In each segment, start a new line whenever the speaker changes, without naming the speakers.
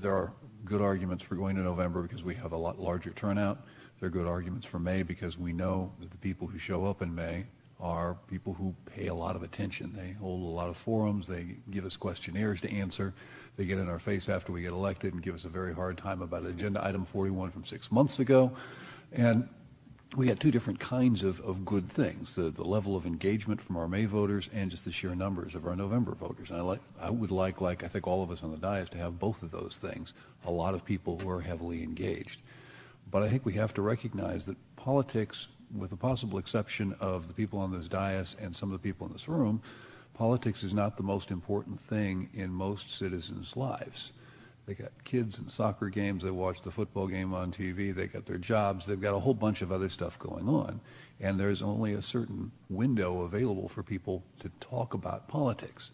there are good arguments for going to November because we have a lot larger turnout. There are good arguments for May because we know that the people who show up in May are people who pay a lot of attention. They hold a lot of forums. They give us questionnaires to answer. They get in our face after we get elected and give us a very hard time about agenda item 41 from 6 months ago. And we got two different kinds of good things, the level of engagement from our May voters and just the sheer numbers of our November voters. And I would like I think all of us on the dais, to have both of those things, a lot of people who are heavily engaged. But I think we have to recognize that politics, with the possible exception of the people on this dais and some of the people in this room, politics is not the most important thing in most citizens' lives. They got kids and soccer games, they watch the football game on TV, they got their jobs, they've got a whole bunch of other stuff going on. And there's only a certain window available for people to talk about politics.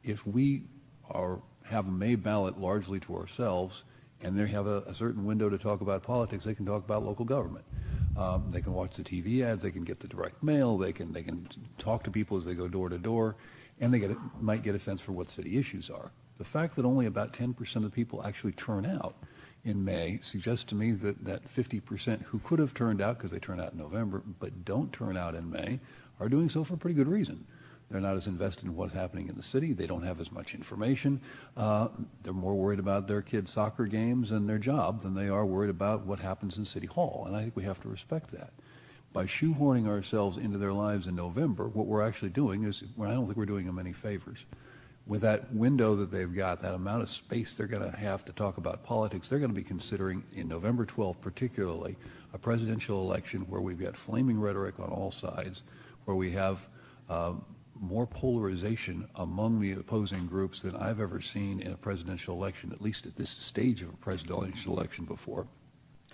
If we have a May ballot largely to ourselves, and they have a certain window to talk about politics, they can talk about local government. They can watch the TV ads, they can get the direct mail, they can talk to people as they go door to door, and they might get a sense for what city issues are. The fact that only about 10% of the people actually turn out in May suggests to me that 50% who could have turned out because they turn out in November but don't turn out in May are doing so for a pretty good reason. They're not as invested in what's happening in the city. They don't have as much information. They're more worried about their kids' soccer games and their job than they are worried about what happens in City Hall. And I think we have to respect that. By shoehorning ourselves into their lives in November, what we're actually doing is, I don't think we're doing them any favors. With that window that they've got, that amount of space they're going to have to talk about politics, they're going to be considering, in November 12th particularly, a presidential election where we've got flaming rhetoric on all sides, where we have more polarization among the opposing groups than I've ever seen in a presidential election, at least at this stage of a presidential election before,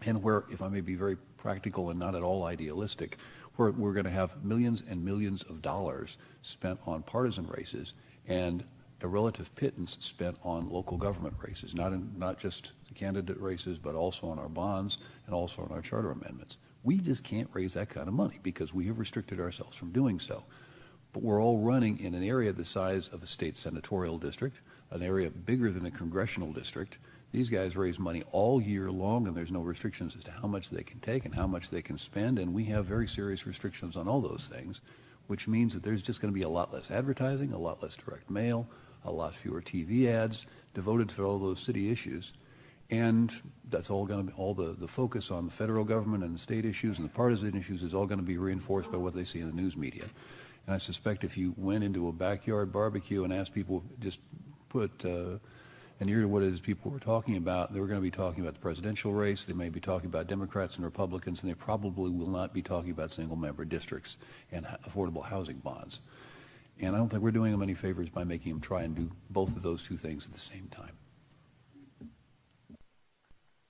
and where, if I may be very practical and not at all idealistic, where we're going to have millions and millions of dollars spent on partisan races and a relative pittance spent on local government races, not just the candidate races, but also on our bonds and also on our charter amendments. We just can't raise that kind of money because we have restricted ourselves from doing so. But we're all running in an area the size of a state senatorial district, an area bigger than a congressional district. These guys raise money all year long, and there's no restrictions as to how much they can take and how much they can spend, and we have very serious restrictions on all those things, which means that there's just going to be a lot less advertising, a lot less direct mail, a lot fewer TV ads devoted to all those city issues. And that's all going to be, all the focus on the federal government and the state issues and the partisan issues is all going to be reinforced by what they see in the news media. And I suspect if you went into a backyard barbecue and asked people, just put an ear to what it is people were talking about, they were going to be talking about the presidential race, they may be talking about Democrats and Republicans, and they probably will not be talking about single-member districts and affordable housing bonds. And I don't think we're doing them any favors by making them try and do both of those two things at the same time.